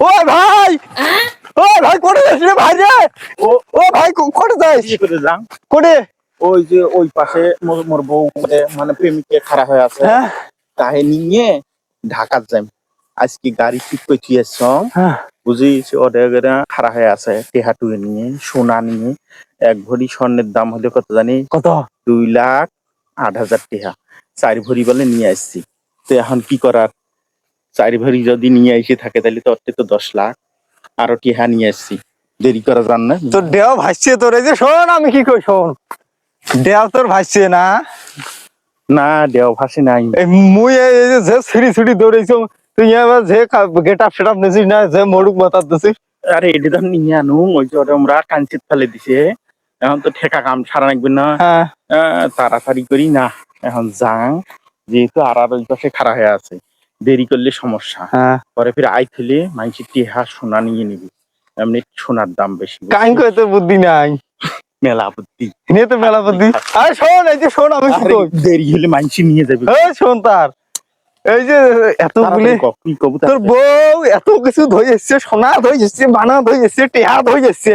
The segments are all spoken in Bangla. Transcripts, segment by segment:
ও ভাই, ও ভাই কোটে যাস রে ভাই রে? ও ভাই কোটে যাস? কি করে যাং? কোটে? ওই যে ওই পাশে মোর বউ মানে প্রেমিকে খাড়া হয়ে আছে, হ্যাঁ তাহে নিয়ে ঢাকার যাই। আজকে গাড়ি ঠিক করে থুয়েছ, হ্যাঁ। বুঝিস ওদের খাড়া হয়ে আছে টেহাটুয়ে নিয়ে, সোনা নিয়ে। এক ভরি স্বর্ণের দাম হলে কত জানি? কত? 2,08,000 টেহা। 4 ভরি বলে নিয়ে আসছি। তো এখন কি করার? 4 ভরি যদি নিয়ে এসে থাকে তাহলে তো অর্থে তো 10 লাখ। আরো টেহা নিয়ে আসছি, দেরি করা যান না। তোর দেহ ভাসছে, তোর এই যে শোন আমি কি কই শোন, দেহ তোর ভাসছে না? না দেও ভাসে নাই। এই মুই এই যে সিঁড়ি সিঁড়ি দৌড়াইছো, তুই এবার যে গেট আপ সেট আপ নিছিস না, যে মরুক মাতার দিছিস। আরে এটি তো নিয়ে আনু, ওই যে ওটা আমরা কাঞ্চিত ফেলে দিছে। এখন তো ঠেকা কাম সারা লাগবে না। হ্যাঁ তাড়াতাড়ি করি না, এখন যাং। যেহেতু আর ওই পাশে খাড়া হয়ে আছে, দেরি করলে সমস্যা। হ্যাঁ। পরে ফিরে আই ফেলে মাইসি টেহা সোনা নিয়ে নিবি। এমনি সোনার দাম বেশি, কাই কই তোর বুদ্ধি নাই? মেলা বুদ্ধি। নিয়ে তো মেলা বুদ্ধি। আরে শোন এই যে শোন আমি কি আরে কই, দেরি হলে মাইসি নিয়ে যাবে। এই শোন তার এই যে এতগুলি কি কবু তোর বউ এত কিছু ধই এসছে, সোনা ধই এসছে, বানা ধই এসছে, টেহা ধই এসছে,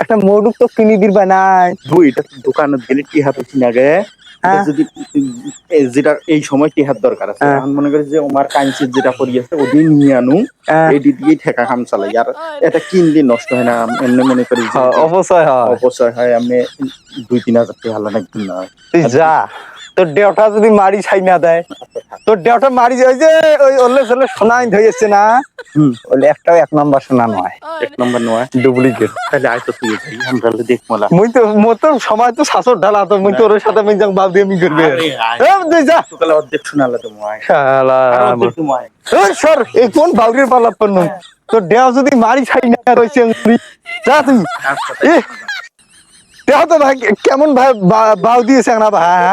একটা মডুক তো কিনে দিবা নাই? এটা দোকানে গেলে টেহা পেছি না গে। এটা যদি যেটা এই সময় টেহার দরকার আছে, এখন মনে করি যে আমার কাঞ্চির যেটা করি আছে ওদিন নিয়ে আনু, এটি দিয়ে ঠেকা কাম চালাই। আর এটা কিনলে নষ্ট হয় না, এমনি মনে করি যে অবশ্যই হয়। অপচয় হয়। আমি 2-3 হাজার টাকা হালা একদিন না। তুই যা, তোর দেহটা যদি মারি ছাই না দেয়, তোর দেহটা মারি যায় যে ওই ওলে চলে সোনা ধইছে না, ওলে একটাও 1 নাম্বার সোনা নয়, 1 নম্বর নয়, ডুপ্লিকেট। তাহলে আয় তো তুই যাই, আমরা দেখ মোলা। মুই তো মোর তো সময় তো শাসর ঢালা, তো মুই তোর সাথে আমি যাং বাল দিয়ে আমি করবে। তুই যা সকালে অর্ধেক শোনালে তো ময়, শালা অর্ধেক তোমায়। এই সর, এই কোন বাউরির পাল্লাপ পন্ন, তোর দেহ যদি মারি ছাই না রইছে, যা তুই। দেহ তো ভাই কেমন ভাই বাউ দিয়েছে না ভাই।